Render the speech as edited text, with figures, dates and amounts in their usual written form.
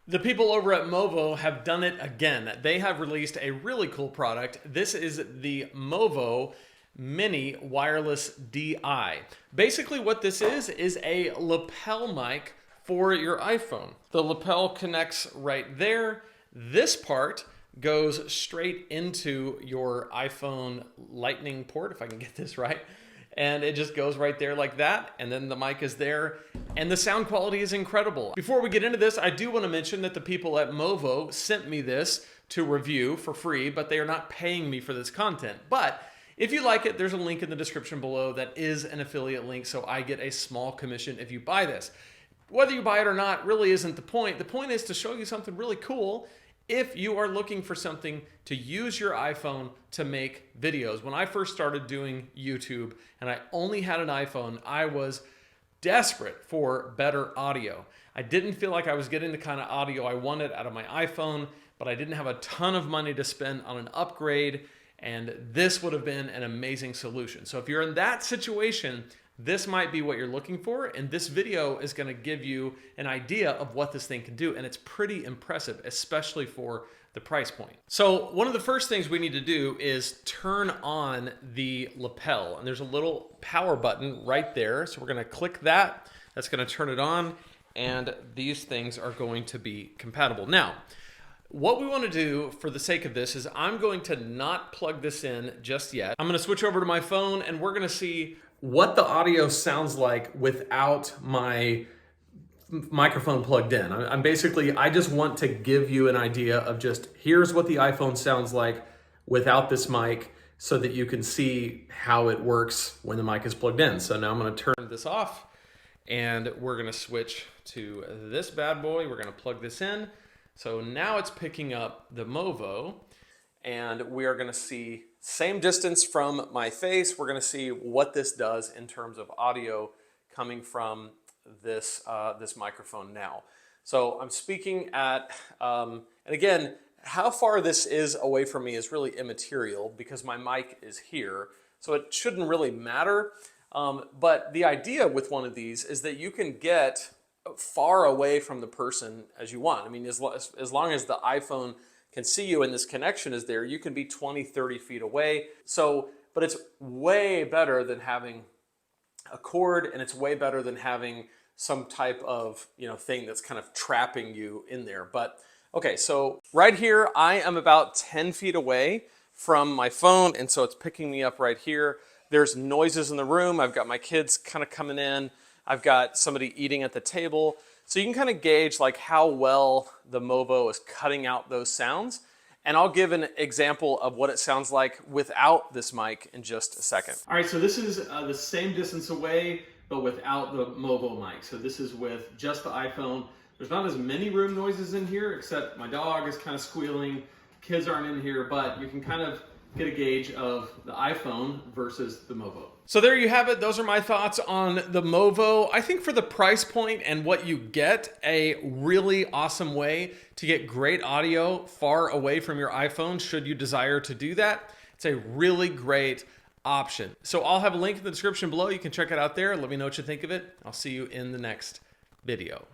The people over at Movo have done it again. They have released a really cool product. This is the Movo Mini Wireless DI. Basically what this is a lapel mic for your iPhone. The lapel connects right there. This part goes straight into your iPhone lightning port, if I can get this right. And it just goes right there like that, and then the mic is there, and the sound quality is incredible. Before we get into this, I do want to mention that the people at Movo sent me this to review for free, but they are not paying me for this content. But if you like it, there's a link in the description below that is an affiliate link, so I get a small commission if you buy this. Whether you buy it or not really isn't the point. The point is to show you something really cool if you are looking for something to use your iPhone to make videos. When I first started doing YouTube and I only had an iPhone, I was desperate for better audio. I didn't feel like I was getting the kind of audio I wanted out of my iPhone, but I didn't have a ton of money to spend on an upgrade, and this would have been an amazing solution. So if you're in that situation, this might be what you're looking for, and this video is going to give you an idea of what this thing can do, and it's pretty impressive, especially for the price point. So one of the first things we need to do is turn on the lapel, and there's a little power button right there. So we're going to click that. That's going to turn it on, and these things are going to be compatible. Now, what we want to do for the sake of this is I'm going to not plug this in just yet. I'm going to switch over to my phone, and we're going to see what the audio sounds like without my microphone plugged in. I just want to give you an idea of just here's what the iPhone sounds like without this mic so that you can see how it works when the mic is plugged in. So now I'm going to turn this off and we're going to switch to this bad boy. We're going to plug this in. So now it's picking up the Movo, and we are going to see same distance from my face. We're going to see what this does in terms of audio coming from this this microphone now. So I'm speaking at, and again, how far this is away from me is really immaterial because my mic is here, so it shouldn't really matter. But the idea with one of these is that you can get far away from the person as you want. I mean, as long as the iPhone can see you and this connection is there, you can be 20, 30 feet away. So, but it's way better than having a cord, and it's way better than having some type of, thing that's kind of trapping you in there. But okay, so right here, I am about 10 feet away from my phone, and so it's picking me up right here. There's noises in the room. I've got my kids kind of coming in. I've got somebody eating at the table. So you can kind of gauge like how well the Movo is cutting out those sounds. And I'll give an example of what it sounds like without this mic in just a second. All right, so this is the same distance away, but without the Movo mic. So this is with just the iPhone. There's not as many room noises in here, except my dog is kind of squealing. Kids aren't in here, but you can kind of get a gauge of the iPhone versus the Movo. So there you have it. Those are my thoughts on the Movo. I think for the price point and what you get, a really awesome way to get great audio far away from your iPhone should you desire to do that. It's a really great option. So I'll have a link in the description below. You can check it out there. Let me know what you think of it. I'll see you in the next video.